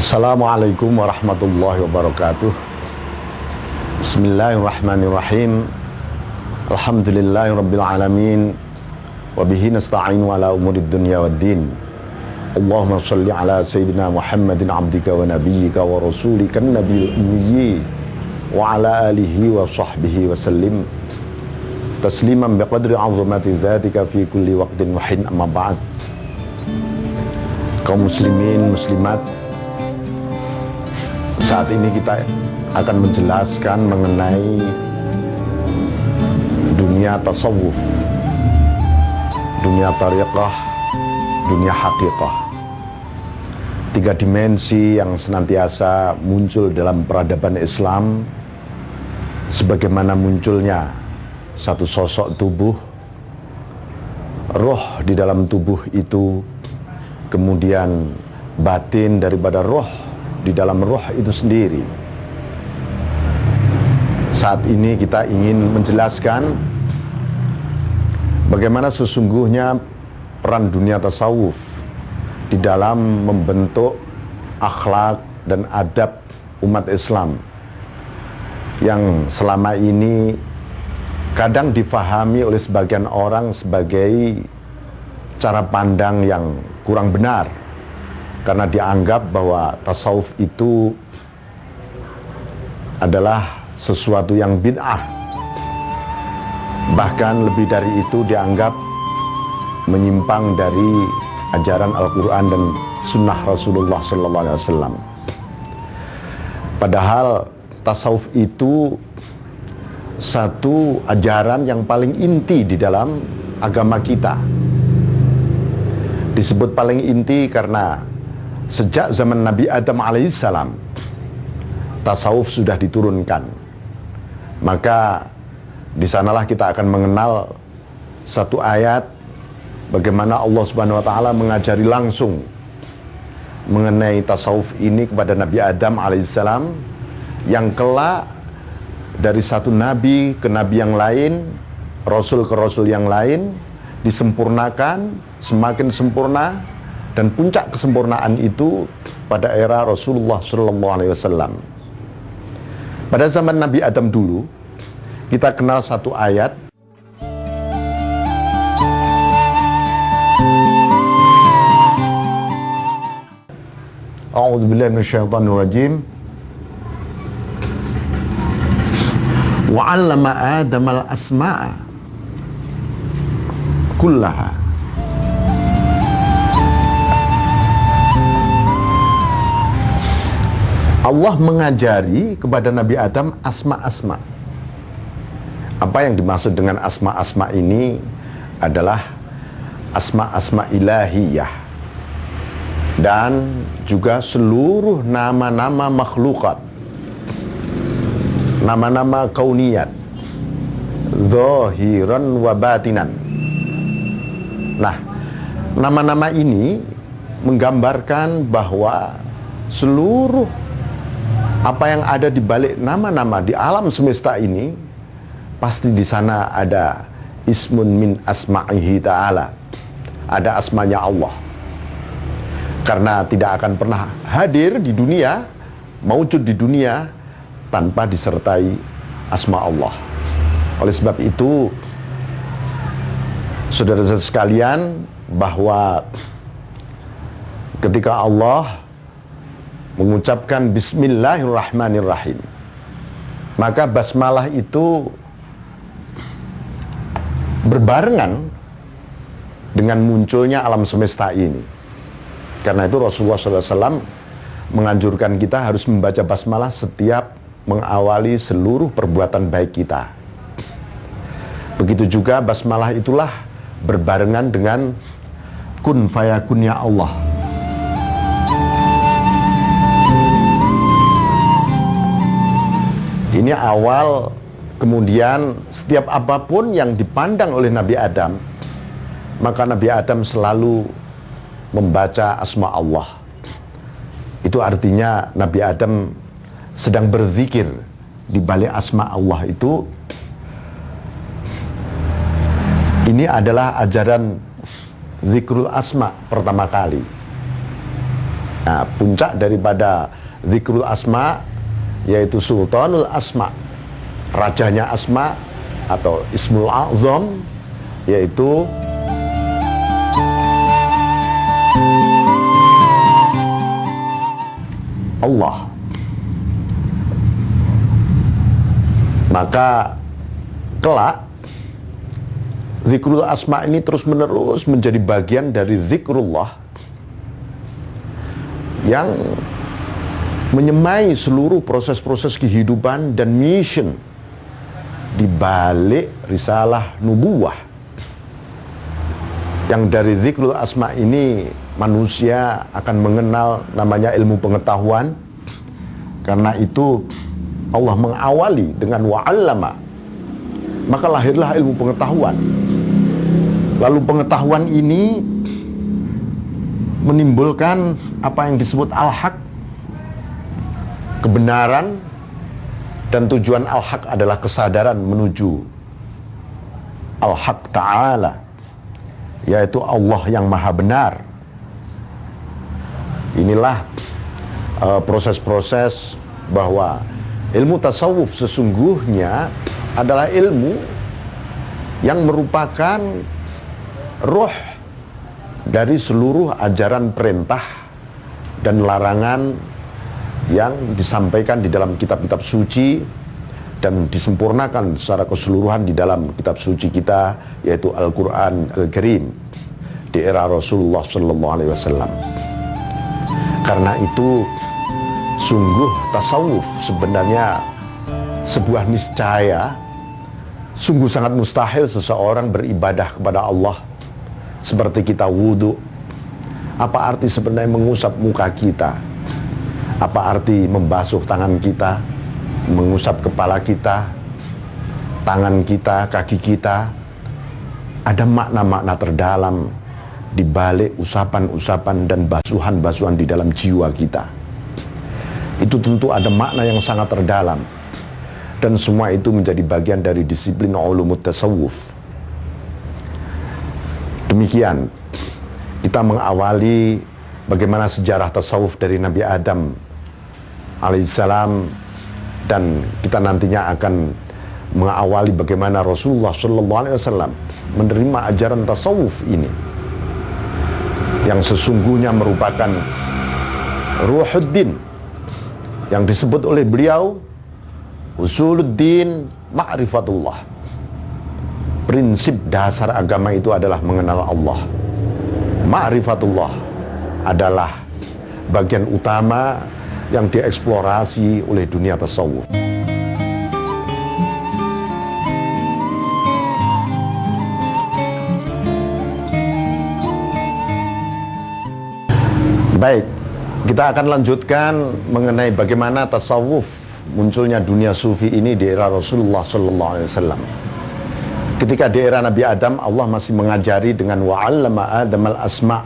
Assalamualaikum warahmatullahi wabarakatuh. Bismillahirrahmanirrahim. Alhamdulillahirabbil alamin. Wa bihi nasta'inu ala umurid dunya waddin. Allahumma shalli ala sayyidina Muhammadin abdika wa nabiyyika wa rasulika nabiyil ummi wa ala alihi wa sahbihi wa sallim tasliman biqadri 'azamati dzatika fi kulli waqtin wa hin, amma ba'd. Kaum muslimin muslimat, saat ini kita akan menjelaskan mengenai dunia tasawuf, dunia tariqah, dunia haqiqah. Tiga dimensi yang senantiasa muncul dalam peradaban Islam, sebagaimana munculnya satu sosok tubuh, roh di dalam tubuh itu, kemudian batin daripada roh di dalam roh itu sendiri. Saat ini kita ingin menjelaskan bagaimana sesungguhnya peran dunia tasawuf di dalam membentuk akhlak dan adab umat Islam yang selama ini kadang difahami oleh sebagian orang sebagai cara pandang yang kurang benar, karena dianggap bahwa tasawuf itu adalah sesuatu yang bid'ah. Bahkan lebih dari itu dianggap menyimpang dari ajaran Al-Quran dan Sunnah Rasulullah SAW. Padahal tasawuf itu satu ajaran yang paling inti di dalam agama kita. Disebut paling inti karena sejak zaman Nabi Adam alaihissalam tasawuf sudah diturunkan. Maka di sanalah kita akan mengenal satu ayat bagaimana Allah Subhanahu wa taala mengajari langsung mengenai tasawuf ini kepada Nabi Adam alaihissalam, yang kelak dari satu nabi ke nabi yang lain, rasul ke rasul yang lain, disempurnakan, semakin sempurna, dan puncak kesempurnaan itu pada era Rasulullah SAW. Pada zaman Nabi Adam dulu, kita kenal satu ayat. A'udzubillahi minasyaitonirrajim. Wa 'allama Adamal asma'a kullaha. Allah mengajari kepada Nabi Adam asma-asma. Apa yang dimaksud dengan asma-asma ini adalah asma-asma ilahiyah dan juga seluruh nama-nama makhlukat, nama-nama kauniyat, zahiran wa batinan. Nah, nama-nama ini menggambarkan bahwa seluruh apa yang ada di balik nama-nama di alam semesta ini, pasti di sana ada ismun min asma'ihi ta'ala, ada asmanya Allah. Karena tidak akan pernah hadir di dunia, mewujud di dunia tanpa disertai asma Allah. Oleh sebab itu, saudara-saudara sekalian, bahwa ketika Allah mengucapkan Bismillahirrahmanirrahim, maka basmalah itu berbarengan dengan munculnya alam semesta ini. Karena itu Rasulullah SAW menganjurkan kita harus membaca basmalah setiap mengawali seluruh perbuatan baik kita. Begitu juga basmalah itulah berbarengan dengan kun fayakunnya Allah. Ini awal, kemudian setiap apapun yang dipandang oleh Nabi Adam, maka Nabi Adam selalu membaca asma Allah. Itu artinya Nabi Adam sedang berzikir di balik asma Allah itu. Ini adalah ajaran zikrul asma pertama kali. Nah, puncak daripada zikrul asma yaitu sultanul asma, rajanya asma atau ismul azam, yaitu Allah. Maka kelak zikrul asma ini terus menerus menjadi bagian dari zikrullah yang menyemai seluruh proses-proses kehidupan dan mission di balik risalah nubuwah. Yang dari zikrul asma ini manusia akan mengenal namanya ilmu pengetahuan. Karena itu Allah mengawali dengan wa'allama, maka lahirlah ilmu pengetahuan. Lalu pengetahuan ini menimbulkan apa yang disebut al-haq, kebenaran, dan tujuan al-haq adalah kesadaran menuju al-haq ta'ala, yaitu Allah yang maha benar. Inilah proses-proses bahwa ilmu tasawuf sesungguhnya adalah ilmu yang merupakan ruh dari seluruh ajaran perintah dan larangan yang disampaikan di dalam kitab-kitab suci dan disempurnakan secara keseluruhan di dalam kitab suci kita, yaitu Al-Quran Al-Karim di era Rasulullah SAW. Karena itu sungguh tasawuf sebenarnya sebuah niscaya. Sungguh sangat mustahil seseorang beribadah kepada Allah seperti kita wudhu. Apa arti sebenarnya mengusap muka kita? Apa arti membasuh tangan kita, mengusap kepala kita, tangan kita, kaki kita? Ada makna-makna terdalam di balik usapan-usapan dan basuhan-basuhan di dalam jiwa kita. Itu tentu ada makna yang sangat terdalam, dan semua itu menjadi bagian dari disiplin ulumut tasawuf. Demikian kita mengawali bagaimana sejarah tasawuf dari Nabi Adam alaihissalam, dan kita nantinya akan mengawali bagaimana Rasulullah SAW menerima ajaran tasawuf ini yang sesungguhnya merupakan ruhuddin, yang disebut oleh beliau usuluddin ma'rifatullah. Prinsip dasar agama itu adalah mengenal Allah. Ma'rifatullah adalah bagian utama yang dieksplorasi oleh dunia tasawuf. Baik, kita akan lanjutkan mengenai bagaimana tasawuf, munculnya dunia sufi ini di era Rasulullah SAW. Ketika di era Nabi Adam, Allah masih mengajari dengan wa'allama Adam al-asma'.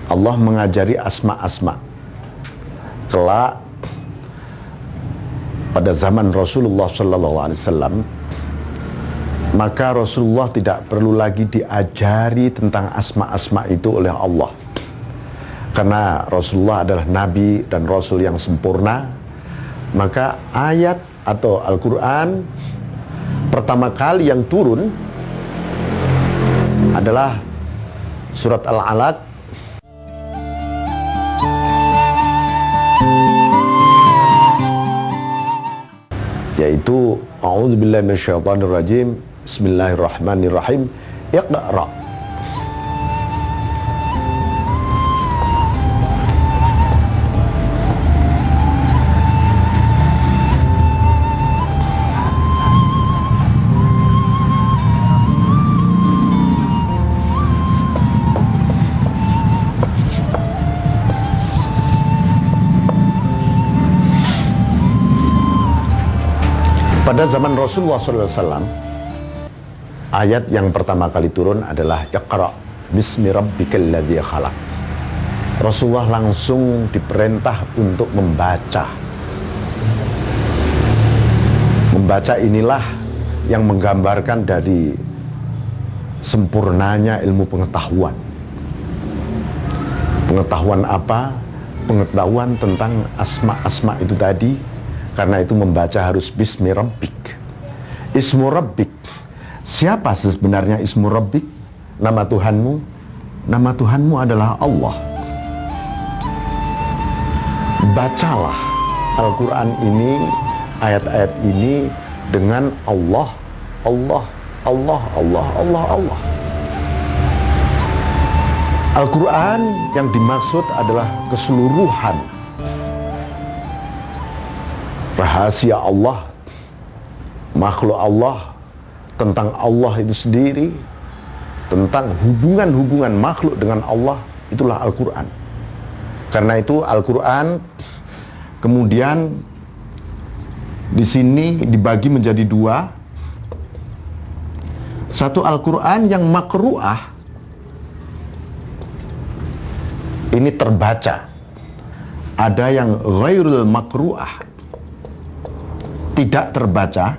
Allah mengajari asma-asma. Kelak pada zaman Rasulullah SAW, maka Rasulullah tidak perlu lagi diajari tentang asma-asma itu oleh Allah. Karena Rasulullah adalah Nabi dan Rasul yang sempurna, maka ayat atau Al-Quran pertama kali yang turun adalah surat Al-Alaq, yaitu A'udzubillahi minasyaitonirrajim, Bismillahirrahmanirrahim, Iqra. Pada zaman Rasulullah SAW, ayat yang pertama kali turun adalah Iqra bismi rabbikal ladzi khalaq. Rasulullah langsung diperintah untuk membaca. Membaca inilah yang menggambarkan dari sempurnanya ilmu pengetahuan. Pengetahuan apa? Pengetahuan tentang asma-asma itu tadi. Karena itu membaca harus bismi rabbik. Ismu rabbik. Siapa sebenarnya ismu rabbik? Nama Tuhanmu? Nama Tuhanmu adalah Allah. Bacalah Al-Quran ini, ayat-ayat ini dengan Allah, Allah, Allah, Allah, Allah, Allah. Al-Quran yang dimaksud adalah keseluruhan rahasia Allah, makhluk Allah, tentang Allah itu sendiri, tentang hubungan-hubungan makhluk dengan Allah, itulah Al-Quran. Karena itu Al-Quran kemudian di sini dibagi menjadi dua. Satu Al-Quran yang makru'ah, ini terbaca. Ada yang ghairul makru'ah, tidak terbaca.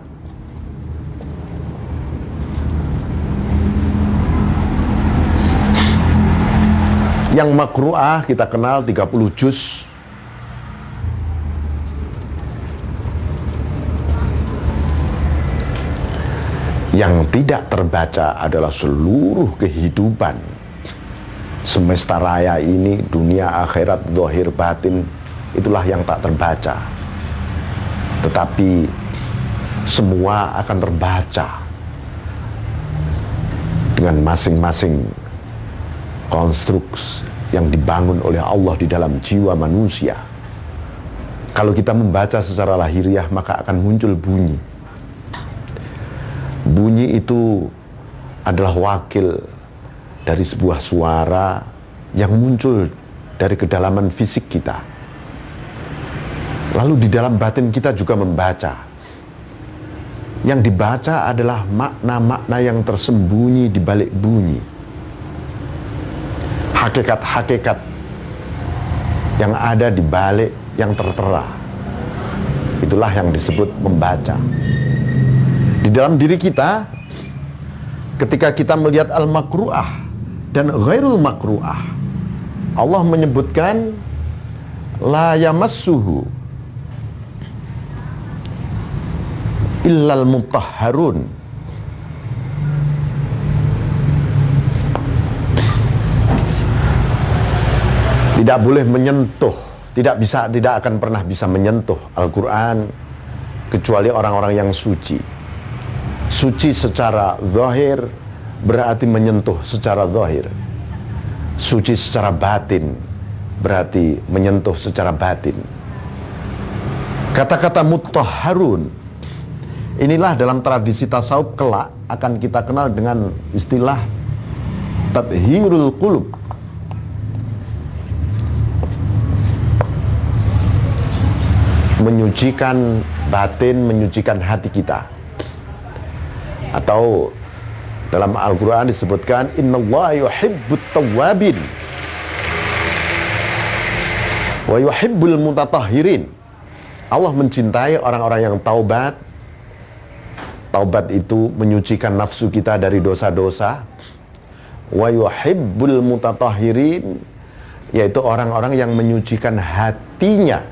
Yang makru'ah kita kenal 30 juz. Yang tidak terbaca adalah seluruh kehidupan semesta raya ini, dunia, akhirat, zahir, batin, itulah yang tak terbaca. Tetapi semua akan terbaca dengan masing-masing konstruksi yang dibangun oleh Allah di dalam jiwa manusia. Kalau kita membaca secara lahiriah, maka akan muncul bunyi. Bunyi itu adalah wakil dari sebuah suara yang muncul dari kedalaman fisik kita. Lalu di dalam batin kita juga membaca. Yang dibaca adalah makna-makna yang tersembunyi di balik bunyi. Hakikat-hakikat yang ada di balik yang tertera. Itulah yang disebut membaca. Di dalam diri kita, ketika kita melihat al-makru'ah dan ghairul makru'ah, Allah menyebutkan la yamassuhu illal mutahharun. Tidak boleh menyentuh, tidak akan pernah bisa menyentuh Al-Quran kecuali orang-orang yang suci. Suci secara zahir berarti menyentuh secara zahir. Suci secara batin berarti menyentuh secara batin. Kata-kata mutahharun inilah dalam tradisi tasawuf kelak akan kita kenal dengan istilah tathhirul qulub. Menyucikan batin, menyucikan hati kita. Atau dalam Al-Quran disebutkan innallaha yuhibbut tawwabin wa yuhibbul mutatahhirin. Allah mencintai orang-orang yang taubat. Taubat itu menyucikan nafsu kita dari dosa-dosa. Wa yuhibbul mutatahhirin, yaitu orang-orang yang menyucikan hatinya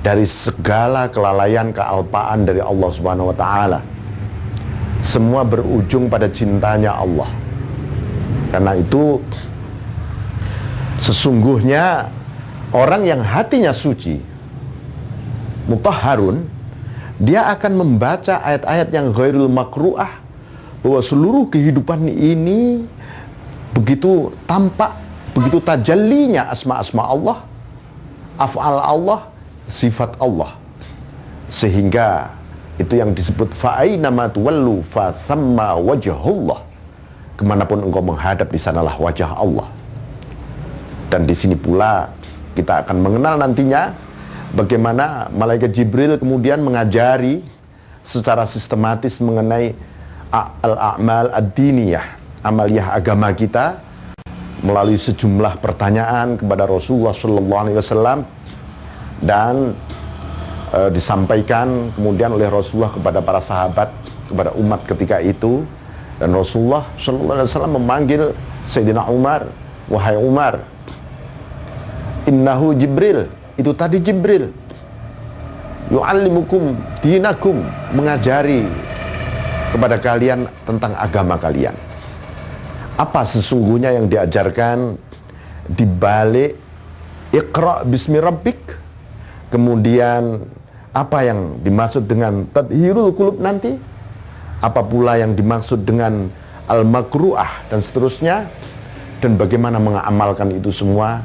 dari segala kelalaian, kealpaan dari Allah Subhanahu wa taala. Semua berujung pada cintanya Allah. Karena itu sesungguhnya orang yang hatinya suci, mutahharun, dia akan membaca ayat-ayat yang ghairul makru'ah, bahwa seluruh kehidupan ini begitu tampak, begitu tajallinya asma-asma Allah, af'al Allah, sifat Allah. Sehingga itu yang disebut fa'ainama tuwallu fa thamma wajhullah. Kemanapun engkau menghadap, di sanalah wajah Allah. Dan di sini pula kita akan mengenal nantinya bagaimana malaikat Jibril kemudian mengajari secara sistematis mengenai al-a'mal ad-diniyah, amaliyah agama kita, melalui sejumlah pertanyaan kepada Rasulullah SAW, dan disampaikan kemudian oleh Rasulullah kepada para sahabat, kepada umat ketika itu. Dan Rasulullah SAW memanggil Sayyidina Umar, wahai Umar, Innahu Jibril, itu tadi Jibril. Yu'allimukum dinakum, mengajari kepada kalian tentang agama kalian. Apa sesungguhnya yang diajarkan di balik Iqra bismi rabbik? Kemudian apa yang dimaksud dengan tadhirul qulub nanti? Apa pula yang dimaksud dengan al-makru'ah dan seterusnya? Dan bagaimana mengamalkan itu semua?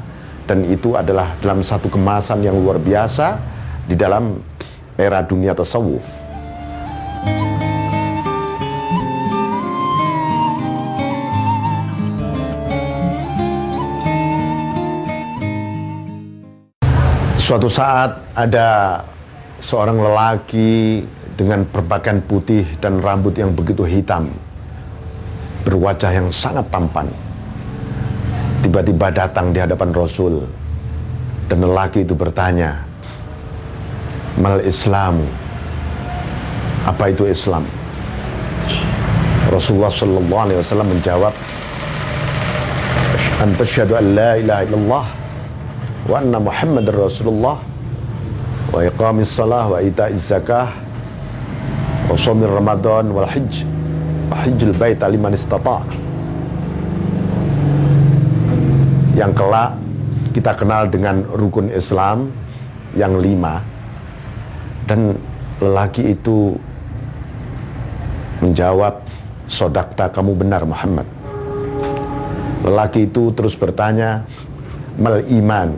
Dan itu adalah dalam satu kemasan yang luar biasa di dalam era dunia tasawuf. Suatu saat ada seorang lelaki dengan berpakaian putih dan rambut yang begitu hitam, berwajah yang sangat tampan. Tiba-tiba datang di hadapan Rasul, dan lelaki itu bertanya, "Mal Islamu?" Apa itu Islam? Rasulullah sallallahu alaihi wasallam menjawab, "An tasyhadu an la ilaha illallah wa anna Muhammadar Rasulullah wa iqamis shalah wa ita'iz zakah wa shaumir Ramadan wal hajj wa hajjul bait liman istata'." Yang kelak kita kenal dengan rukun Islam yang 5. Dan lelaki itu menjawab, "Sodakta, kamu benar Muhammad." Lelaki itu terus bertanya, "Mal iman?"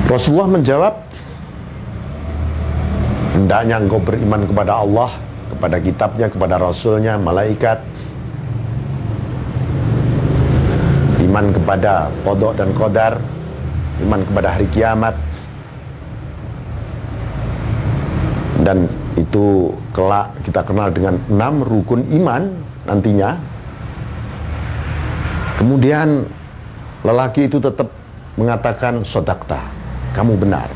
Rasulullah menjawab, "Hendaknya engkau beriman kepada Allah, kepada kitabnya, kepada rasulnya, malaikat, iman kepada qada dan qadar, iman kepada hari kiamat, dan itu kelak kita kenal dengan 6 rukun iman nantinya." Kemudian lelaki itu tetap mengatakan, "Sodakta, kamu benar."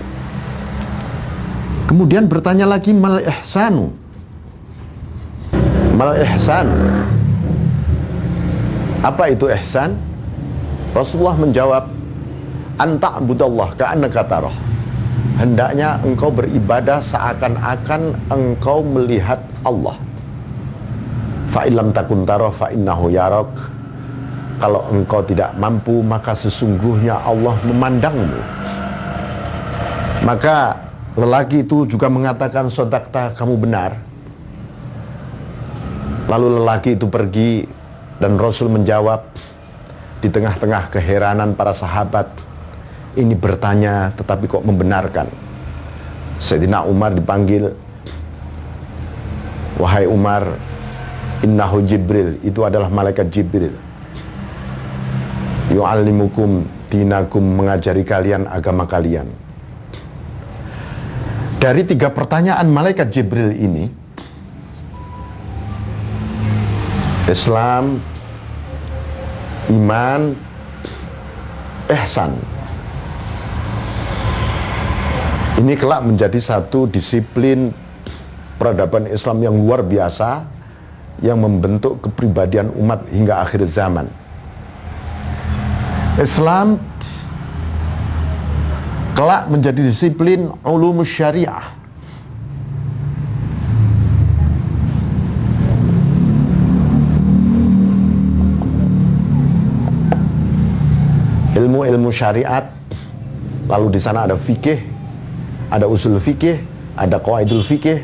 Kemudian bertanya lagi, "Mal ihsanu?" Mal ihsan, apa itu ihsan? Rasulullah menjawab, "Anta abudallah ka'annaka tarah." Hendaknya engkau beribadah seakan-akan engkau melihat Allah. Fa illam takun tarah fa innahu yarak. Kalau engkau tidak mampu, maka sesungguhnya Allah memandangmu. Maka lelaki itu juga mengatakan, "Sodakta, kamu benar." Lalu lelaki itu pergi, dan Rasul menjawab di tengah-tengah keheranan para sahabat. Ini bertanya tetapi kok membenarkan. Sayyidina Umar dipanggil, "Wahai Umar, innahu Jibril," itu adalah malaikat Jibril. "Yu'allimukum dinakum," mengajari kalian agama kalian. Dari 3 pertanyaan malaikat Jibril ini, Islam, iman, ihsan, ini kelak menjadi satu disiplin peradaban Islam yang luar biasa, yang membentuk kepribadian umat hingga akhir zaman. Islam kelak menjadi disiplin ulumus syariah. Ilmu-ilmu syariat, lalu di sana ada fikih, ada usul fikih, ada qawaidul fikih,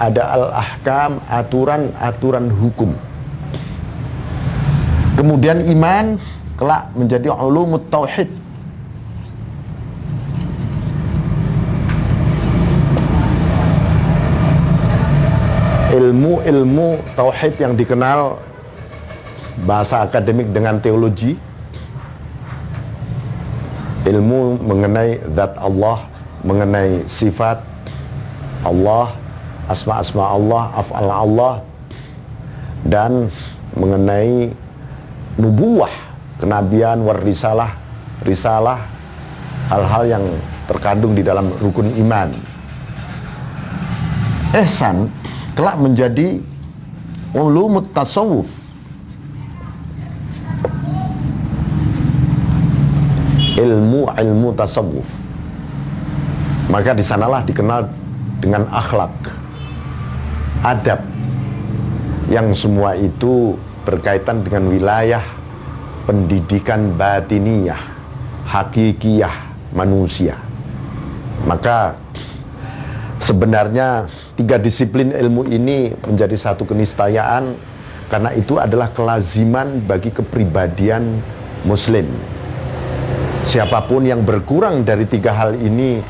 ada al-ahkam, aturan-aturan hukum. Kemudian iman kelak menjadi ulumut tauhid. Ilmu-ilmu tauhid yang dikenal bahasa akademik dengan teologi, ilmu mengenai zat Allah, mengenai sifat Allah, asma-asma Allah, af'al Allah, dan mengenai nubuwah, kenabian, risalah, hal-hal yang terkandung di dalam rukun iman. ihsan kelak menjadi ulumut tasawuf, ilmu tasawuf. Maka di sanalah dikenal dengan akhlak, adab, yang semua itu berkaitan dengan wilayah pendidikan batiniyah, hakikiyah manusia. Maka sebenarnya 3 disiplin ilmu ini menjadi satu keniscayaan, karena itu adalah kelaziman bagi kepribadian muslim. Siapapun yang berkurang dari 3 hal ini,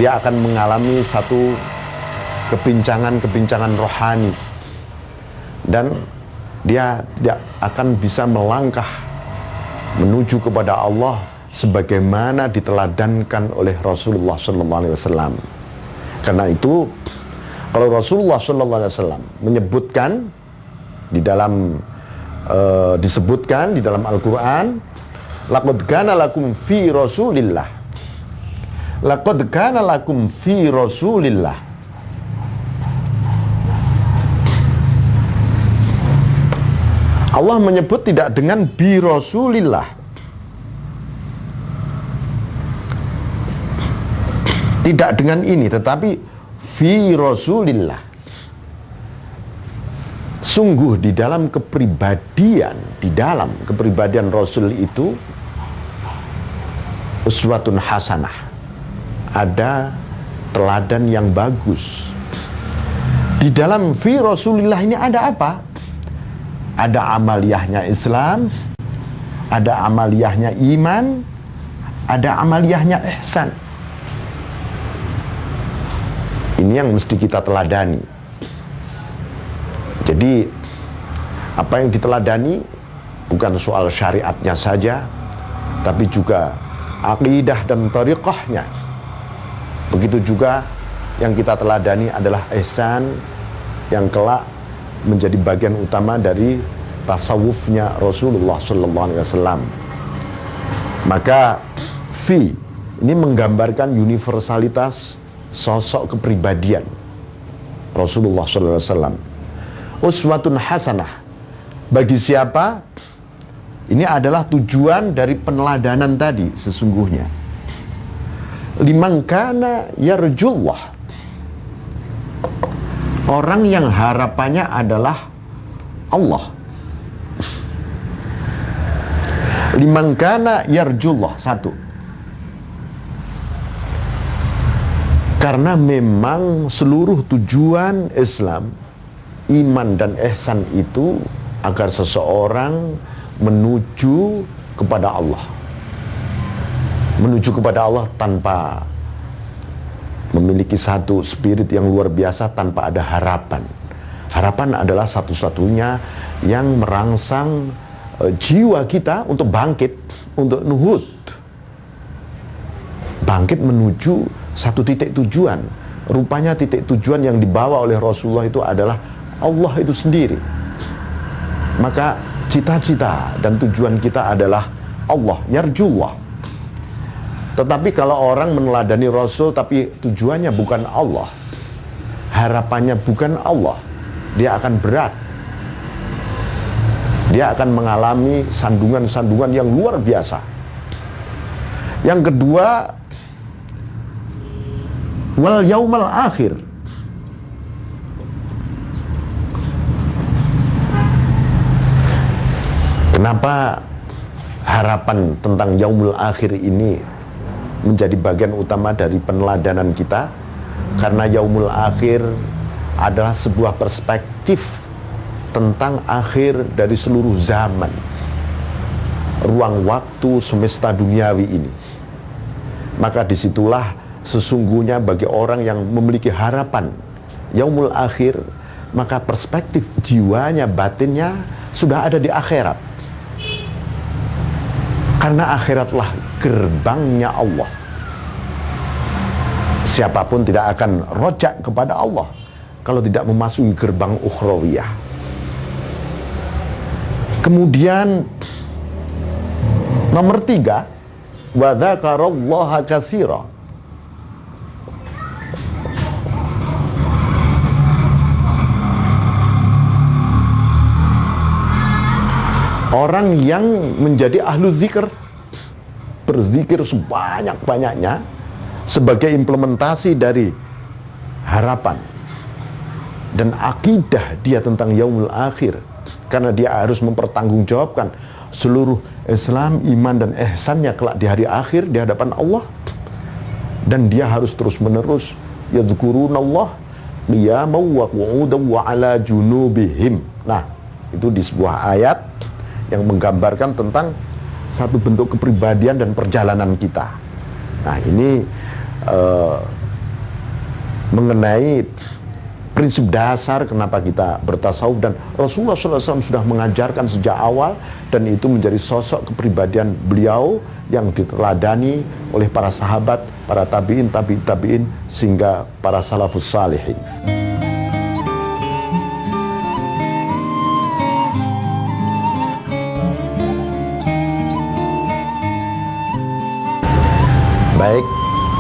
dia akan mengalami satu kebincangan rohani, dan dia tidak akan bisa melangkah menuju kepada Allah sebagaimana diteladankan oleh Rasulullah SAW. Karena itu, kalau Rasulullah SAW menyebutkan di dalam disebutkan di dalam Al-Quran, laqad kana lakum fi Rasulillah, laqad kana lakum fi Rasulillah, Allah menyebut tidak dengan bi Rasulillah, tidak dengan ini, tetapi fi Rasulillah. Sungguh di dalam kepribadian Rasul itu uswatun hasanah, ada teladan yang bagus. Di dalam fi Rasulillah ini ada apa? Ada amaliyahnya Islam, ada amaliyahnya iman, ada amaliyahnya ihsan. Ini yang mesti kita teladani. Jadi apa yang diteladani bukan soal syariatnya saja, tapi juga aqidah dan tariqahnya. Begitu juga yang kita teladani adalah ihsan, yang kelak menjadi bagian utama dari tasawufnya Rasulullah SAW. Maka fi ini menggambarkan universalitas sosok kepribadian Rasulullah SAW. Uswatun hasanah, bagi siapa? Ini adalah tujuan dari peneladanan tadi sesungguhnya. Liman kana yarjullah, orang yang harapannya adalah Allah. Liman kana yarjullah, satu, karena memang seluruh tujuan Islam, iman dan ihsan itu agar seseorang menuju kepada Allah. Menuju kepada Allah tanpa memiliki satu spirit yang luar biasa, tanpa ada harapan. Harapan adalah satu-satunya yang merangsang jiwa kita untuk bangkit, untuk nuhud. Bangkit menuju satu titik tujuan. Rupanya titik tujuan yang dibawa oleh Rasulullah itu adalah Allah itu sendiri. Maka cita-cita dan tujuan kita adalah Allah, yarjullah. Tetapi kalau orang meneladani Rasul tapi tujuannya bukan Allah, harapannya bukan Allah, dia akan berat. Dia akan mengalami sandungan-sandungan yang luar biasa. Yang kedua, wal yaumal akhir. Kenapa harapan tentang yaumul akhir ini menjadi bagian utama dari peneladanan kita? Karena yaumul akhir adalah sebuah perspektif tentang akhir dari seluruh zaman, ruang waktu semesta duniawi ini. Maka disitulah sesungguhnya bagi orang yang memiliki harapan yaumul akhir, maka perspektif jiwanya, batinnya sudah ada di akhirat. Karena akhiratlah gerbangnya Allah. Siapapun tidak akan rojak kepada Allah kalau tidak memasuki gerbang ukhrawiyah. Kemudian nomor 3, wa dzakarallaha katsira. orang yang menjadi ahlu zikr, berzikir sebanyak-banyaknya sebagai implementasi dari harapan dan akidah dia tentang yaumul akhir, karena dia harus mempertanggungjawabkan seluruh Islam, iman dan ihsannya kelak di hari akhir di hadapan Allah. Dan dia harus terus menerus yadhkurunallah qiyaman wa qu'udan wa ala junubihim. Nah, itu di sebuah ayat yang menggambarkan tentang satu bentuk kepribadian dan perjalanan kita. Nah, ini mengenai prinsip dasar kenapa kita bertasawuf, dan Rasulullah SAW sudah mengajarkan sejak awal, dan itu menjadi sosok kepribadian beliau yang diteladani oleh para sahabat, para tabi'in, tabi'in, sehingga para salafus salihin. Baik,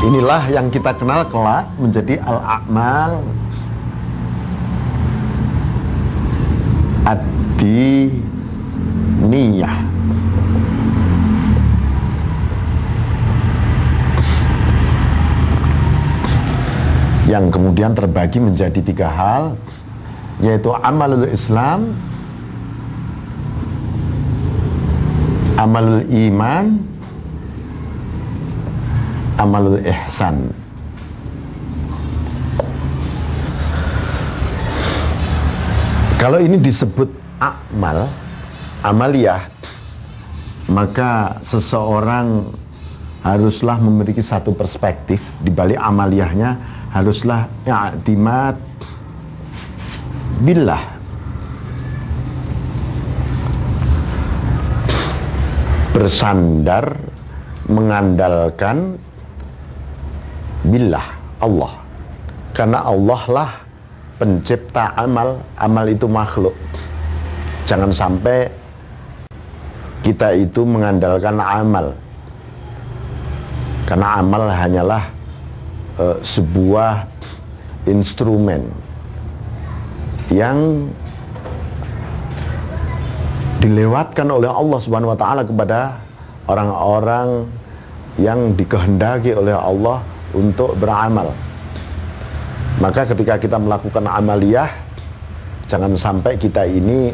inilah yang kita kenal kelak menjadi al-a'mal ad-diniyah. Yang kemudian terbagi menjadi 3 hal, yaitu amalul Islam, amalul iman, amalul ihsan. Kalau ini disebut amal, amaliyah, maka seseorang haruslah memiliki satu perspektif di balik amaliyahnya, haruslah i'timad billah. Bersandar, mengandalkan billah, Allah. Karena Allah lah pencipta amal, amal itu makhluk. Jangan sampai kita itu mengandalkan amal, karena amal hanyalah sebuah instrumen yang dilewatkan oleh Allah Subhanahu wa taala kepada orang-orang yang dikehendaki oleh Allah untuk beramal. Maka ketika kita melakukan amaliyah, jangan sampai kita ini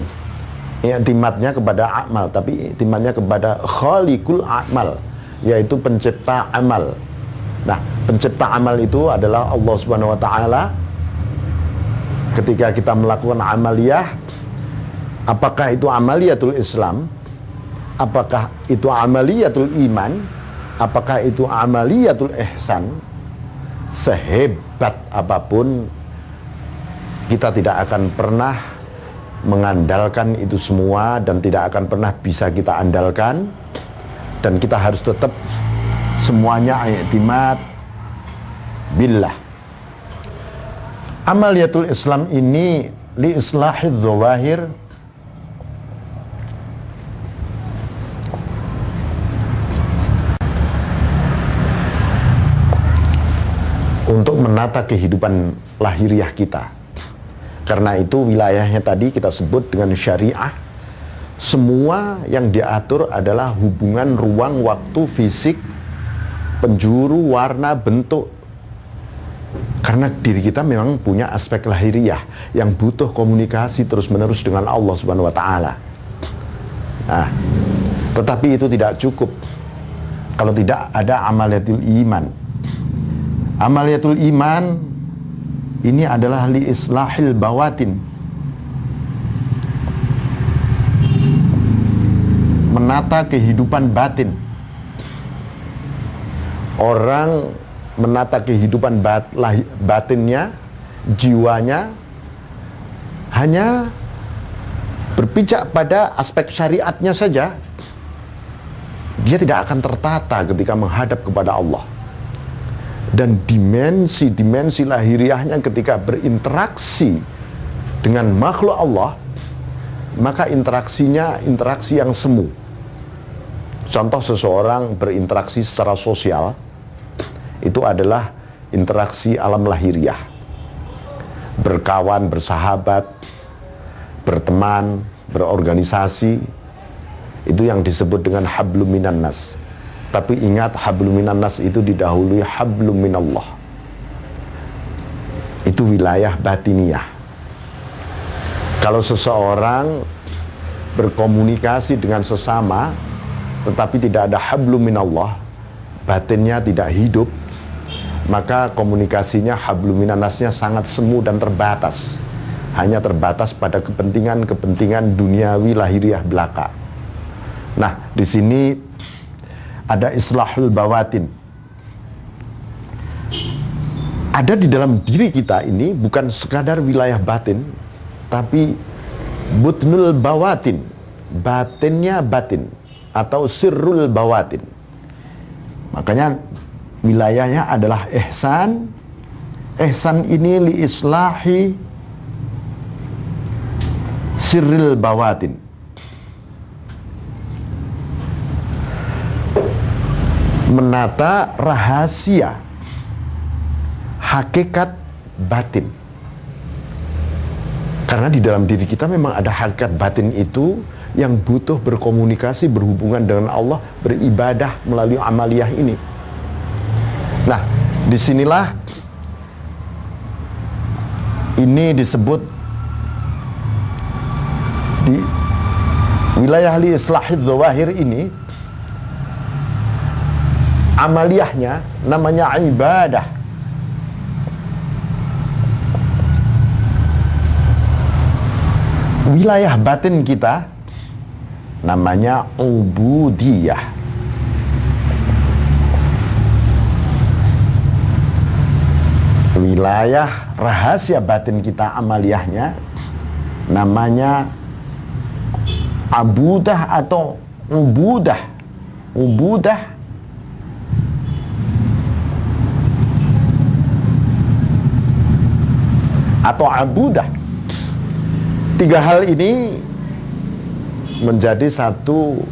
i'timadnya kepada amal, tapi i'timadnya kepada khaliqul amal, yaitu pencipta amal. Nah, pencipta amal itu adalah Allah Subhanahu wa taala. Ketika kita melakukan amaliyah, apakah itu amaliyatul Islam, apakah itu amaliyatul iman, apakah itu amaliyatul ihsan, sehebat apapun kita tidak akan pernah mengandalkan itu semua, dan tidak akan pernah bisa kita andalkan, dan kita harus tetap semuanya i'timad billah. Amaliyatul Islam ini li islahidz zawahir, untuk menata kehidupan lahiriah kita. Karena itu wilayahnya tadi kita sebut dengan syariah. Semua yang diatur adalah hubungan ruang, waktu, fisik, penjuru, warna, bentuk. Karena diri kita memang punya aspek lahiriah yang butuh komunikasi terus-menerus dengan Allah Subhanahu wa taala. Nah, tetapi itu tidak cukup kalau tidak ada amaliyatul iman. Amaliyatul iman ini adalah li islahil bawatin, menata kehidupan batin. Orang menata kehidupan batinnya, jiwanya, hanya berpijak pada aspek syariatnya saja, dia tidak akan tertata ketika menghadap kepada Allah. Dan dimensi-dimensi lahiriahnya ketika berinteraksi dengan makhluk Allah, maka interaksinya interaksi yang semu. Contoh, seseorang berinteraksi secara sosial, itu adalah interaksi alam lahiriah. Berkawan, bersahabat, berteman, berorganisasi, Itu yang disebut dengan hablum minan nas. Tapi ingat, hablum minan nas itu didahului hablum minallah. Itu wilayah batiniyah. Kalau seseorang berkomunikasi dengan sesama tetapi tidak ada hablum minallah, batinnya tidak hidup, maka komunikasinya hablum minan nasnya sangat semu dan terbatas. Hanya terbatas pada kepentingan-kepentingan duniawi lahiriah belaka. Nah, di sini ada islahul bawatin. Ada di dalam diri kita ini bukan sekadar wilayah batin, tapi butnul bawatin, batinnya batin, atau sirrul bawatin. Makanya wilayahnya adalah ihsan. Ihsan ini li islahi sirril bawatin. Menata rahasia hakikat batin. Karena di dalam diri kita memang ada hakikat batin itu yang butuh berkomunikasi, berhubungan dengan Allah, beribadah melalui amaliyah ini. Nah, disinilah ini disebut di wilayah li islahid dzawahir ini, amaliyahnya namanya ibadah. Wilayah batin kita namanya ubudiyah. Wilayah rahasia batin kita amaliyahnya namanya abudah atau ubudah. Ubudah atau abudah. Tiga hal ini menjadi satu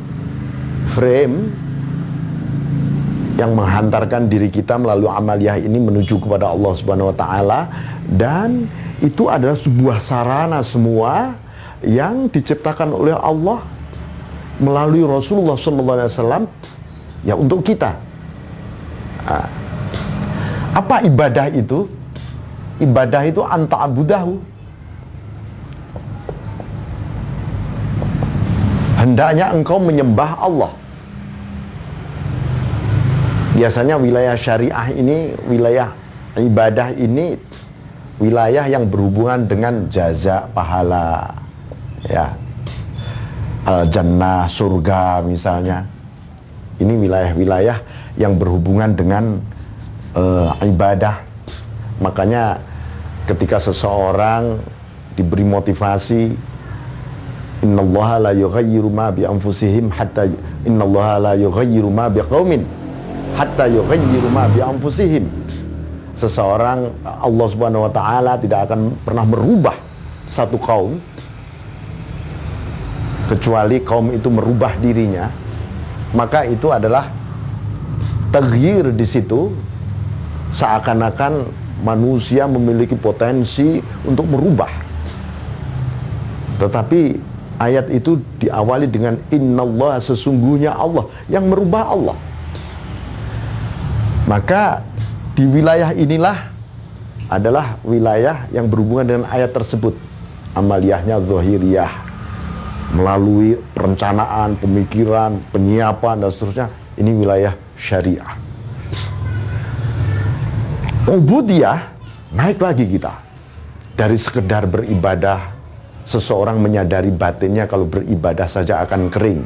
frame yang menghantarkan diri kita melalui amaliyah ini menuju kepada Allah Subhanahu wa taala, dan itu adalah sebuah sarana semua yang diciptakan oleh Allah melalui Rasulullah SAW ya untuk kita. Apa ibadah itu? Ibadah itu anta abudahu. Hendaknya engkau menyembah Allah. Biasanya wilayah syariah ini, wilayah ibadah ini, wilayah yang berhubungan dengan jaza, pahala, ya, al-jannah, surga misalnya. Ini wilayah-wilayah yang berhubungan dengan ibadah. Makanya ketika seseorang diberi motivasi, innallaha la yughayyiru ma bi anfusihim hatta innallaha la yughayyiru ma bi qaumin hatta yughayyiru ma bi anfusihim. Seseorang, Allah Subhanahu wa taala tidak akan pernah merubah satu kaum kecuali kaum itu merubah dirinya. Maka itu adalah taghyir. Di situ seakan-akan manusia memiliki potensi untuk merubah. Tetapi ayat itu diawali dengan innallaha, sesungguhnya Allah yang merubah Allah. Maka di wilayah inilah adalah wilayah yang berhubungan dengan ayat tersebut. Amaliyahnya zahiriyah, melalui perencanaan, pemikiran, penyiapan dan seterusnya. Ini wilayah syariah. Ubudiyah, naik lagi kita dari sekedar beribadah. Seseorang menyadari batinnya kalau beribadah saja akan kering.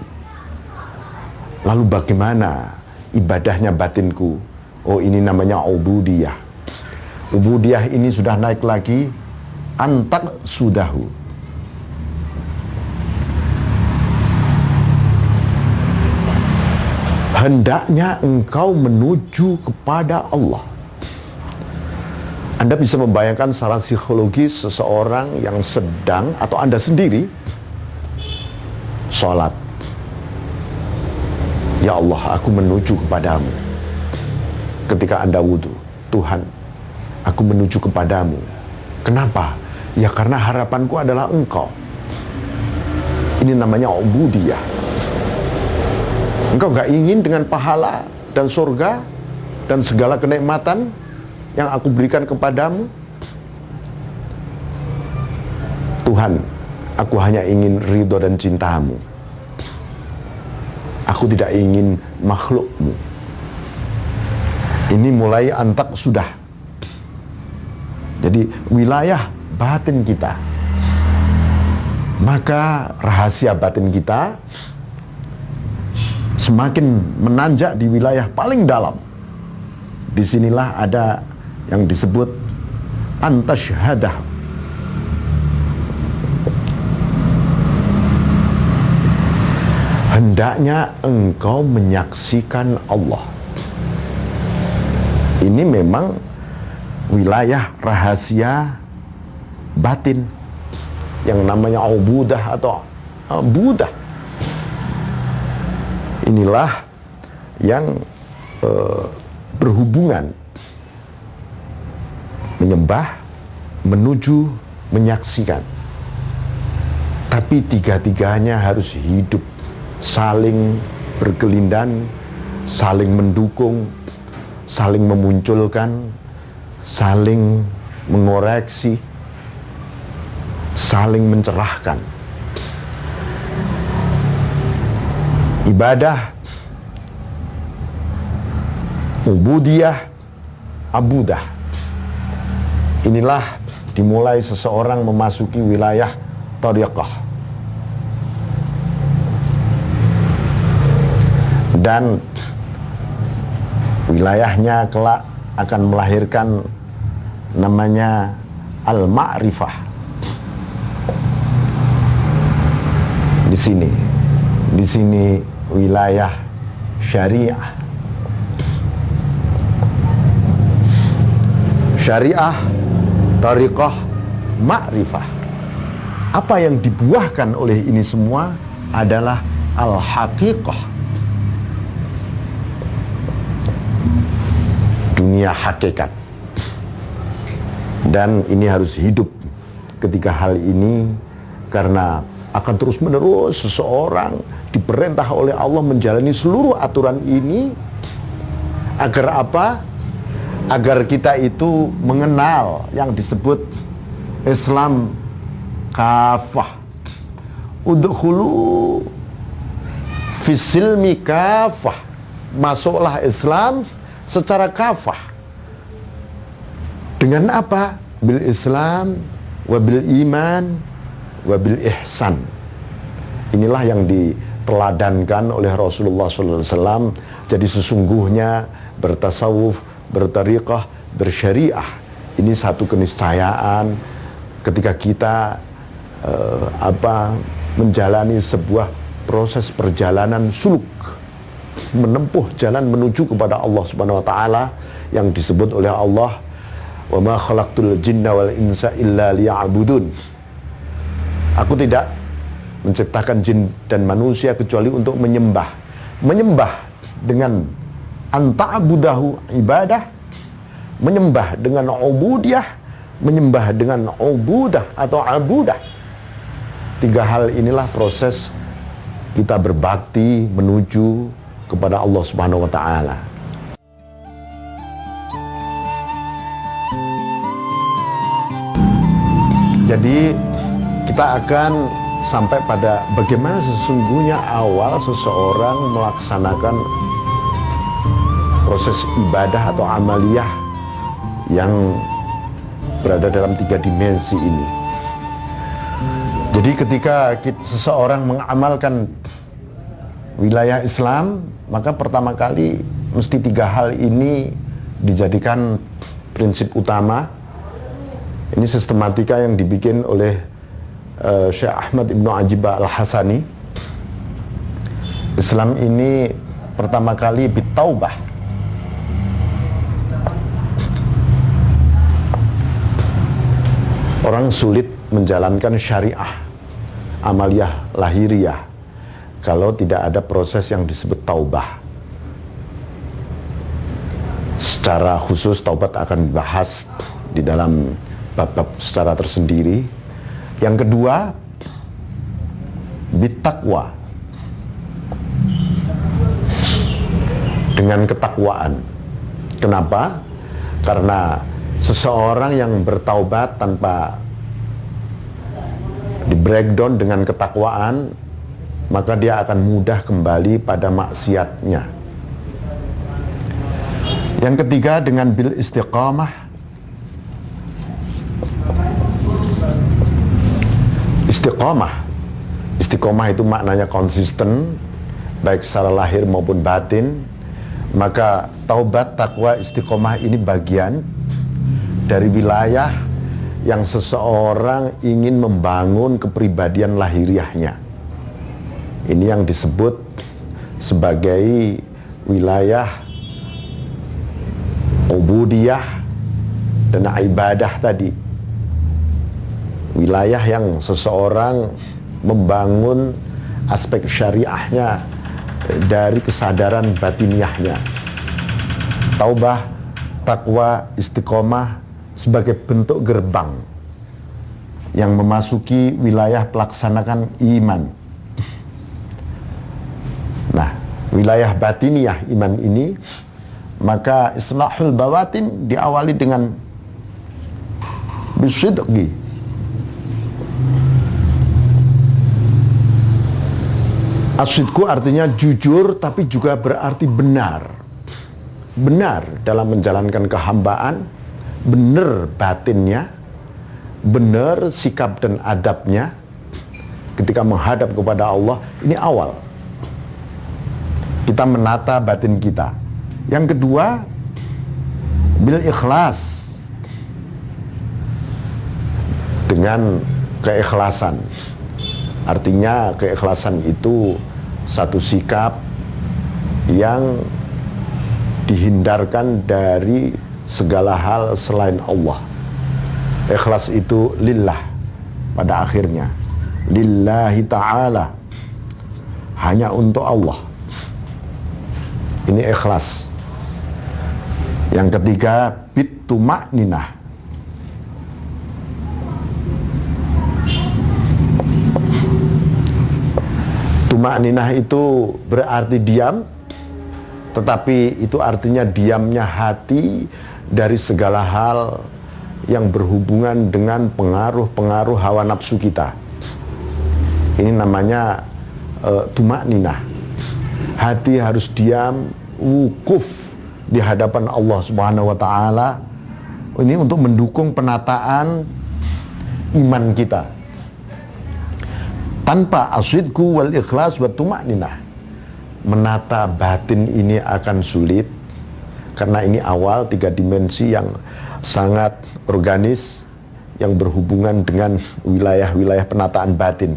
Lalu bagaimana ibadahnya batinku? Oh, ini namanya ubudiyah. Ubudiyah ini sudah naik lagi, antak sudahu. Hendaknya engkau menuju kepada Allah. Anda bisa membayangkan secara psikologis seseorang yang sedang, atau Anda sendiri, sholat. Ya Allah, aku menuju kepadamu. Ketika Anda wudhu, Tuhan, aku menuju kepadamu. Kenapa? Ya karena harapanku adalah Engkau. Ini namanya ubudiyah. Engkau gak ingin dengan pahala dan surga dan segala kenikmatan yang aku berikan kepadamu? Tuhan, aku hanya ingin ridho dan cintamu. Aku tidak ingin makhlukmu. Ini mulai antak sudah. Jadi wilayah batin kita, maka rahasia batin kita semakin menanjak di wilayah paling dalam. Disinilah ada yang disebut antasyhadah. Hendaknya engkau menyaksikan Allah. Ini memang wilayah rahasia batin yang namanya ubudah atau budah. Inilah yang berhubungan menyembah menuju menyaksikan. Tapi tiga-tiganya harus hidup, saling berkelindan, saling mendukung, saling memunculkan, saling mengoreksi, saling mencerahkan. Ibadah, ubudiyah, abudah. Inilah dimulai seseorang memasuki wilayah thariqah. Dan wilayahnya kelak akan melahirkan namanya al-ma'rifah. Di sini wilayah syariah. Syariah, thariqah, ma'rifah. Apa yang dibuahkan oleh ini semua adalah al-haqiqah. Dunia hakikat. Dan ini harus hidup ketika hal ini, karena akan terus menerus seseorang diperintah oleh Allah menjalani seluruh aturan ini. Agar apa? Agar kita itu mengenal yang disebut Islam kafah. Udkhulu fisilmi kafah. Masuklah Islam secara kafah. Dengan apa? Bil Islam, wabil iman, wabil ihsan. Inilah yang diteladankan oleh Rasulullah SAW. Jadi sesungguhnya bertasawuf, bertariqah, bersyariah, ini satu keniscayaan ketika kita menjalani sebuah proses perjalanan suluk, menempuh jalan menuju kepada Allah Subhanahu wa taala yang disebut oleh Allah, "Wa ma khalaqtul jinna wal insa illa liya'budun." Aku tidak menciptakan jin dan manusia kecuali untuk menyembah. Menyembah dengan anta'budahu ibadah, menyembah dengan ubudiyah, menyembah dengan ubudah atau abudah. Tiga hal inilah proses kita berbakti menuju kepada Allah Subhanahu wa taala. Jadi kita akan sampai pada bagaimana sesungguhnya awal seseorang melaksanakan proses ibadah atau amaliyah yang berada dalam tiga dimensi ini. Jadi ketika seseorang mengamalkan wilayah Islam, maka pertama kali mesti tiga hal ini dijadikan prinsip utama. Ini sistematika yang dibikin oleh Syekh Ahmad Ibnu Ajib Al-Hasani. Islam ini pertama kali bitaubah. Orang sulit menjalankan syariah, amaliyah lahiriah, kalau tidak ada proses yang disebut taubah. Secara khusus taubat akan dibahas di dalam bab-bab secara tersendiri. Yang kedua, bittaqwa. dengan ketakwaan. Kenapa? Karena seseorang yang bertaubat tanpa di breakdown dengan ketakwaan, maka dia akan mudah kembali pada maksiatnya. Yang ketiga, dengan bil istiqamah. Istiqomah itu maknanya konsisten, baik secara lahir maupun batin. Maka taubat, takwa, istiqomah ini bagian dari wilayah yang seseorang ingin membangun kepribadian lahiriahnya. Ini yang disebut sebagai wilayah ubudiyah dan ibadah tadi. Wilayah yang seseorang membangun aspek syariahnya dari kesadaran batiniahnya. Taubah, takwa, istiqomah sebagai bentuk gerbang yang memasuki wilayah pelaksanakan iman. Nah, wilayah batiniah iman ini, maka islahul bawatin diawali dengan bisidqi. Asidku artinya jujur, tapi juga berarti benar. Benar dalam menjalankan kehambaan, benar batinnya, benar sikap dan adabnya ketika menghadap kepada Allah. Ini awal kita menata batin kita. Yang kedua, bil ikhlas, dengan keikhlasan. Artinya keikhlasan itu satu sikap yang dihindarkan dari segala hal selain Allah. Ikhlas itu lillah pada akhirnya. Lillahi ta'ala, hanya untuk Allah. Ini ikhlas. Yang ketiga, bittuma'ninah. Tuma'ninah itu berarti diam, tetapi itu artinya diamnya hati dari segala hal yang berhubungan dengan pengaruh-pengaruh hawa nafsu kita. Ini namanya tuma'ninah. Hati harus diam, wukuf di hadapan Allah Subhanahu wa ta'ala. Ini untuk mendukung penataan iman kita. Tanpa asyidku wal ikhlas wa tuma'ninah, menata batin ini akan sulit, karena ini awal 3 dimensi yang sangat organis yang berhubungan dengan wilayah-wilayah penataan batin.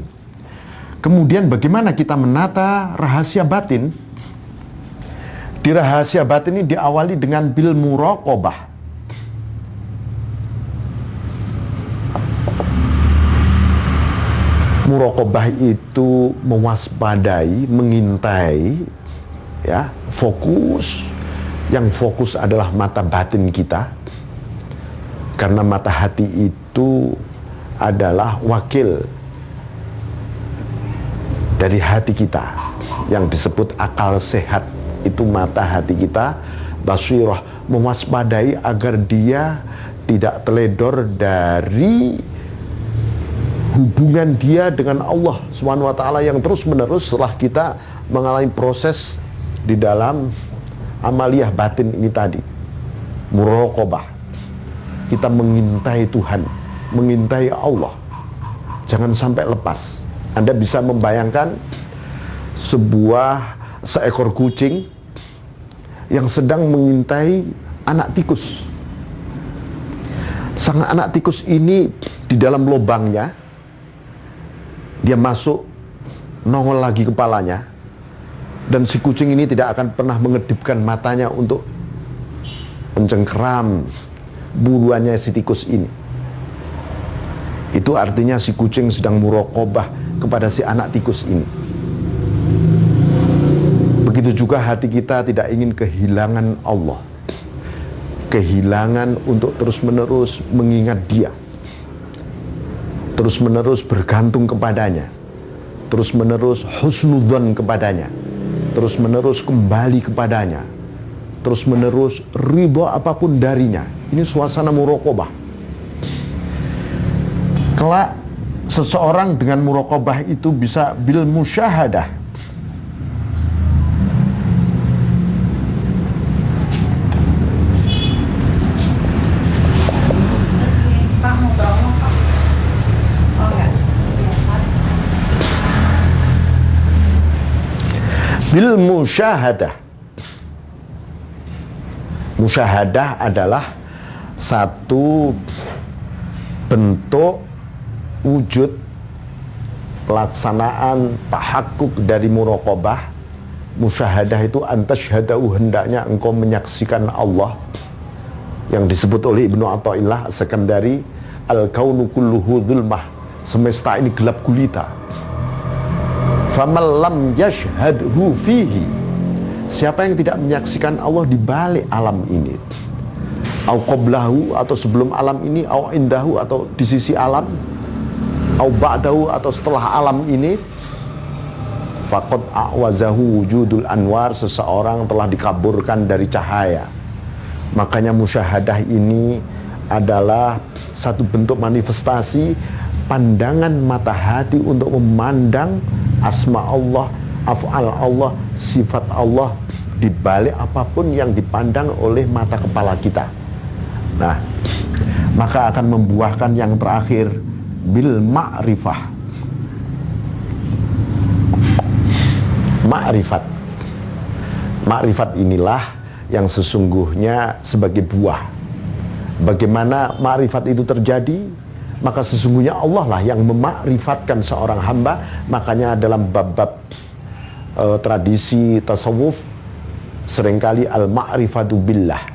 Kemudian bagaimana kita menata rahasia batin? Di rahasia batin ini diawali dengan bil muraqabah. Muraqabah itu mewaspadai, mengintai, ya, fokus. Yang fokus adalah mata batin kita, karena mata hati itu adalah wakil dari hati kita yang disebut akal sehat. Itu mata hati kita, basirah, mewaspadai agar dia tidak teledor dari hubungan dia dengan Allah Subhanahu wa ta'ala yang terus menerus setelah kita mengalami proses di dalam amaliyah batin ini tadi. Muraqabah, kita mengintai Tuhan, mengintai Allah, jangan sampai lepas. Anda bisa membayangkan seekor kucing yang sedang mengintai anak tikus. Sang anak tikus ini di dalam lubangnya, dia masuk, nongol lagi kepalanya, dan si kucing ini tidak akan pernah mengedipkan matanya untuk mencengkeram buluannya si tikus ini. Itu artinya si kucing sedang muraqabah kepada si anak tikus ini. Begitu juga hati kita tidak ingin kehilangan Allah, kehilangan untuk terus-menerus mengingat Dia, terus-menerus bergantung kepadanya, terus-menerus husnudzon kepadanya, terus-menerus kembali kepadanya, terus menerus, ridho apapun darinya. Ini suasana muraqabah. Kelak seseorang dengan muraqabah itu bisa bil musyahadah. Bil musyahadah. Musyahadah adalah satu bentuk wujud pelaksanaan tahakkuk dari muraqabah. Musyahadah itu antasyhadahu, hendaknya engkau menyaksikan Allah, yang disebut oleh Ibnu Athaillah As-Sakandari, al-kaunu kulluhu dzulmah, semesta ini gelap gulita. Faman lam yashhadhu fihi, siapa yang tidak menyaksikan Allah di balik alam ini, au qablahu, atau sebelum alam ini, au indahu, atau di sisi alam, au ba'dahu, atau setelah alam ini, faqad a'wazahu wujudul anwar, seseorang telah dikaburkan dari cahaya. Makanya musyahadah ini adalah satu bentuk manifestasi pandangan mata hati untuk memandang asma Allah, af'al Allah, sifat Allah di balik apapun yang dipandang oleh mata kepala kita. Nah, maka akan membuahkan yang terakhir, bil ma'rifah. Ma'rifat. Ma'rifat inilah yang sesungguhnya sebagai buah. Bagaimana ma'rifat itu terjadi? Maka sesungguhnya Allah lah yang memakrifatkan seorang hamba. Makanya dalam bab-bab tradisi tasawuf seringkali al-ma'rifatu billah,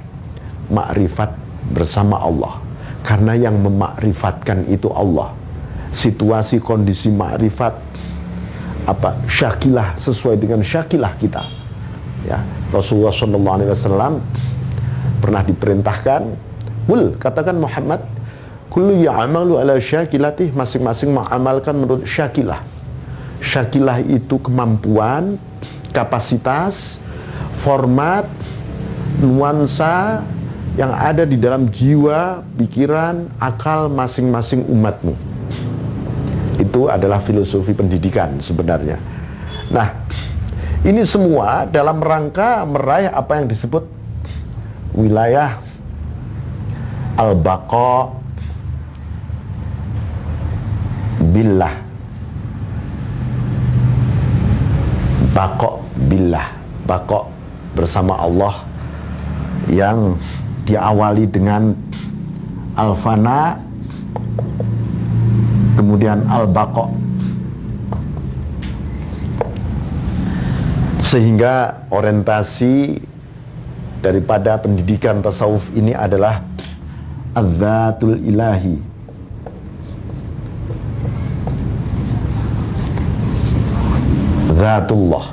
makrifat bersama Allah, karena yang memakrifatkan itu Allah. Situasi kondisi makrifat apa syakilah sesuai dengan syakilah kita, ya. Rasulullah SAW pernah diperintahkan, katakan Muhammad, kullu ya'malu ala syakilatih, masing-masing mengamalkan menurut syakilah. Syakilah itu kemampuan, kapasitas, format, nuansa yang ada di dalam jiwa, pikiran, akal masing-masing umatmu. Itu adalah filosofi pendidikan sebenarnya. Nah, ini semua dalam rangka meraih apa yang disebut wilayah al-baqa billah, baqa billah, baqa bersama Allah, yang diawali dengan al-fana, kemudian al-baqa. Sehingga orientasi daripada pendidikan tasawuf ini adalah az-zatul ilahi, zatullah,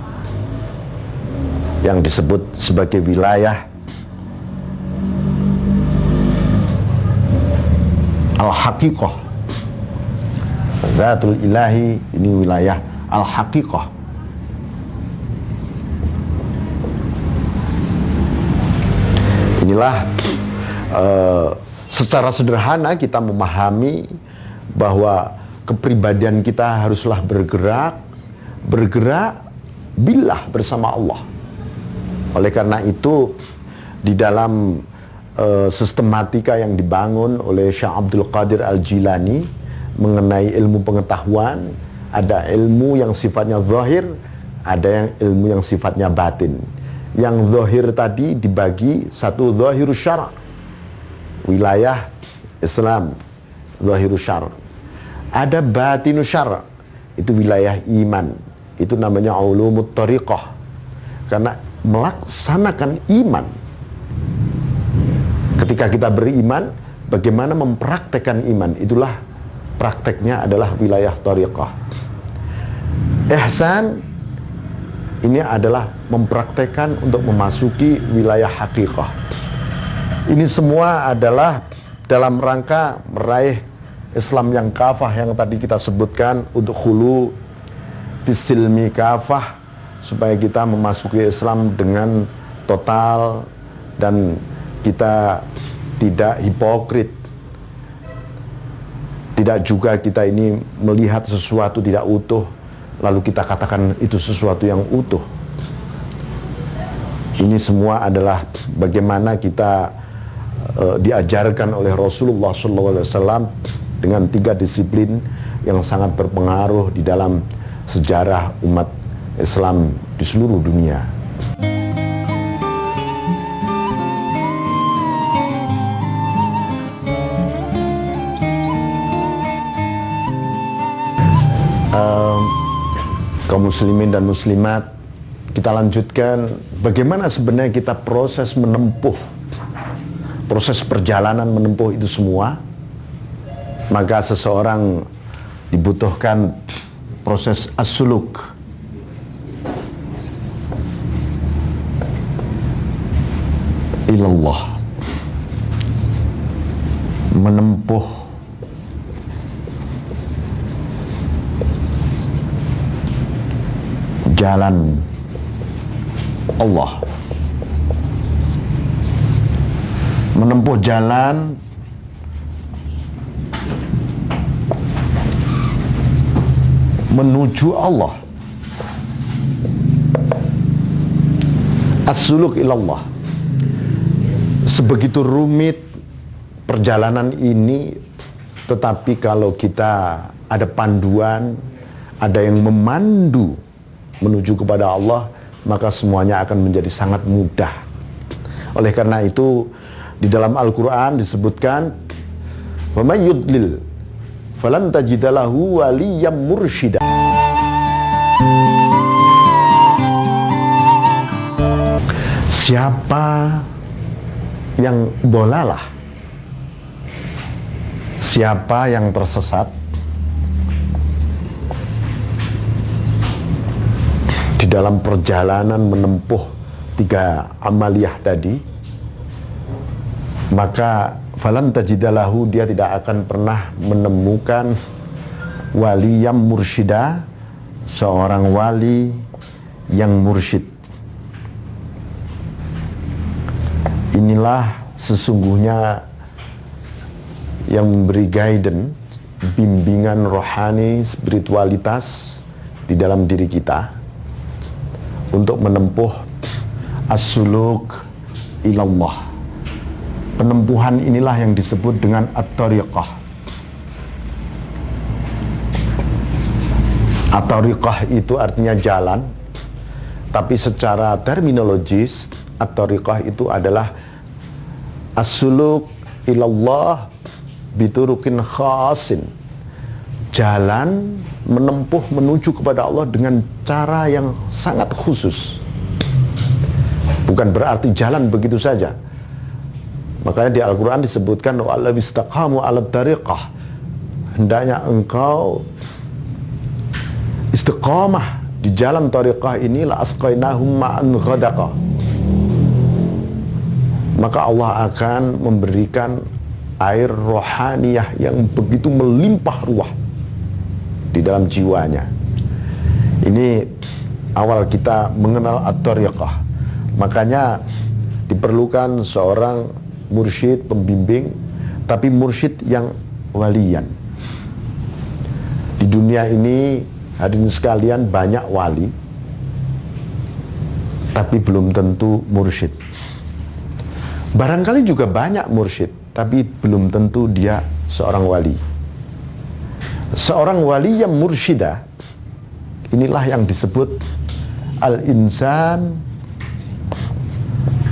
yang disebut sebagai wilayah al-haqiqah. Zatul ilahi ini wilayah al-haqiqah. Inilah secara sederhana kita memahami bahwa kepribadian kita haruslah bergerak billah bersama Allah. Oleh karena itu di dalam sistematika yang dibangun oleh Syekh Abdul Qadir Al-Jilani mengenai ilmu pengetahuan, ada ilmu yang sifatnya zahir, ada yang ilmu yang sifatnya batin. Yang zahir tadi dibagi satu zahirus syara', wilayah Islam, zahirus syara'. Ada batinus syara', itu wilayah iman, itu namanya ulumut thariqah, karena melaksanakan iman. Ketika kita beriman, bagaimana mempraktekkan iman, itulah prakteknya adalah wilayah thariqah. Ihsan ini adalah mempraktekkan untuk memasuki wilayah haqiqah. Ini semua adalah dalam rangka meraih Islam yang kafah yang tadi kita sebutkan, untuk khulu fisilmi kafah, supaya kita memasuki Islam dengan total, dan kita tidak hipokrit. Tidak juga kita ini melihat sesuatu tidak utuh lalu kita katakan itu sesuatu yang utuh. Ini semua adalah bagaimana kita diajarkan oleh Rasulullah SAW dengan 3 disiplin yang sangat berpengaruh di dalam sejarah umat Islam di seluruh dunia. Kaum muslimin dan muslimat, kita lanjutkan bagaimana sebenarnya kita proses perjalanan menempuh itu semua. Maka seseorang dibutuhkan proses as-suluk, ilallah, menempuh jalan Allah, menempuh jalan menuju Allah. As-suluk ilallah. Sebegitu rumit perjalanan ini, tetapi kalau kita ada panduan, ada yang memandu menuju kepada Allah, maka semuanya akan menjadi sangat mudah. Oleh karena itu di dalam Al-Quran disebutkan, wa may yudlil falan tajida lahu waliyyam mursyida. Siapa yang dolalah, siapa yang tersesat di dalam perjalanan menempuh 3 amaliyah tadi, maka falan tajidalahu, dia tidak akan pernah menemukan waliyam mursyida, seorang wali yang mursyid. Inilah sesungguhnya yang memberi guidance, bimbingan rohani, spiritualitas di dalam diri kita untuk menempuh as-suluk ilallah. Penempuhan inilah yang disebut dengan at-tariqah. At-tariqah itu artinya jalan, tapi secara terminologis at-tariqah itu adalah as-suluk ilallah biturukin khasin. Jalan menempuh menuju kepada Allah dengan cara yang sangat khusus. Bukan berarti jalan begitu saja. Makanya di Al-Quran disebutkan wa'alladzi istaqamu 'alat tariqah, hendaknya engkau istiqamah di jalan tariqah ini, la asqainahum ma'an ghadaqa, maka Allah akan memberikan air rohaniyah yang begitu melimpah ruah di dalam jiwanya. Ini awal kita mengenal at-tariqah. Makanya diperlukan seorang mursyid, pembimbing, tapi mursyid yang walian. Di dunia ini hadirin sekalian banyak wali, tapi belum tentu mursyid. Barangkali juga banyak mursyid, tapi belum tentu dia seorang wali. Seorang wali yang mursyidah, inilah yang disebut al-insan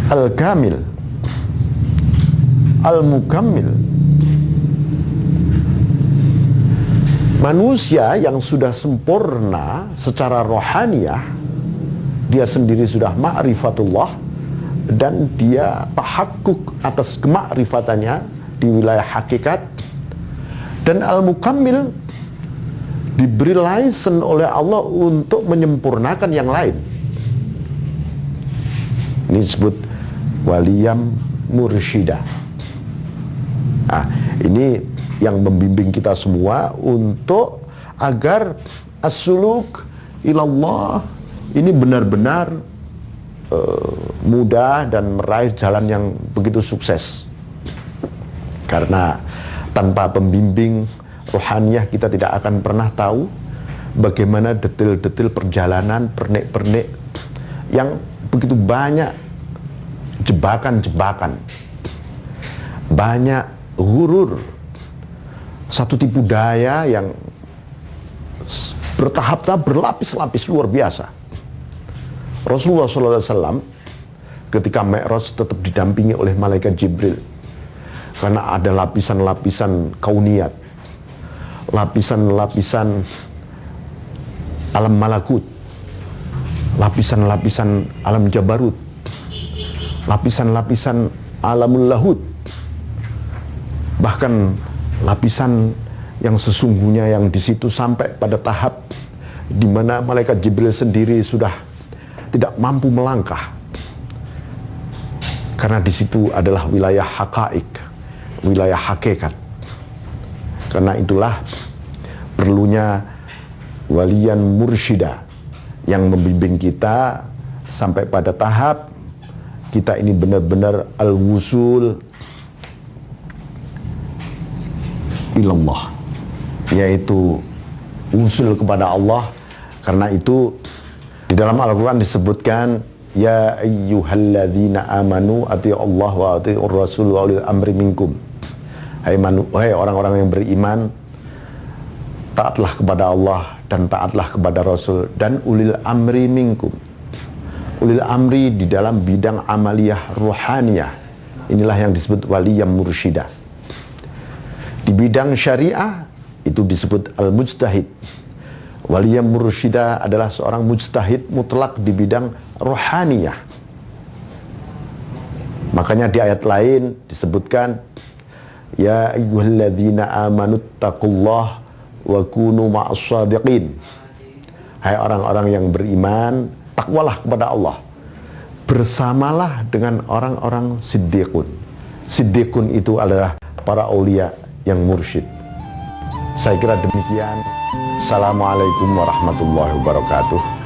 al-kamil, al-mukammil. Manusia yang sudah sempurna secara rohaniyah, dia sendiri sudah ma'rifatullah, dan dia tahakkuk atas kemakrifatannya di wilayah hakikat. Dan al-mukammil diberi license oleh Allah untuk menyempurnakan yang lain. Ini disebut waliyam mursyidah. Nah, ini yang membimbing kita semua untuk agar as-suluk ilallah ini benar-benar mudah dan meraih jalan yang begitu sukses. Karena tanpa pembimbing rohaniyah kita tidak akan pernah tahu bagaimana detil-detil perjalanan, pernik-pernik yang begitu banyak jebakan-jebakan, banyak hurur, satu tipu daya yang bertahap-tahap, berlapis-lapis luar biasa. Rasulullah SAW ketika Mi'raj tetap didampingi oleh malaikat Jibril, karena ada lapisan-lapisan kauniyat, lapisan-lapisan alam malakut, lapisan-lapisan alam jabarut, lapisan-lapisan alamul lahud, bahkan lapisan yang sesungguhnya yang di situ sampai pada tahap di mana malaikat Jibril sendiri sudah tidak mampu melangkah, karena di situ adalah wilayah haqaik, wilayah hakikat. Karena itulah perlunya waliyan mursyida yang membimbing kita sampai pada tahap kita ini benar-benar al-wusul ilallah, yaitu usul kepada Allah. Karena itu di dalam Al-Quran disebutkan, ya ayyuhalladzina amanu ati'u Allah wa ati'ur rasul wa ulil amri minkum. Hai orang-orang yang beriman, taatlah kepada Allah dan taatlah kepada Rasul dan ulil amri minkum. Ulil amri di dalam bidang amaliyah ruhaniyah, inilah yang disebut waliyam mursyida. Di bidang syariah itu disebut al-mujtahid. Waliyam mursyida adalah seorang mujtahid mutlak di bidang ruhaniyah. Makanya di ayat lain disebutkan, ya ayyuhalladzina amanuttaqullah wa kunu ma'as-shadiqin. Hai orang-orang yang beriman, takwalah kepada Allah, bersamalah dengan orang-orang siddiqun. Siddiqun itu adalah para aulia yang mursyid. Saya kira demikian. Assalamualaikum warahmatullahi wabarakatuh.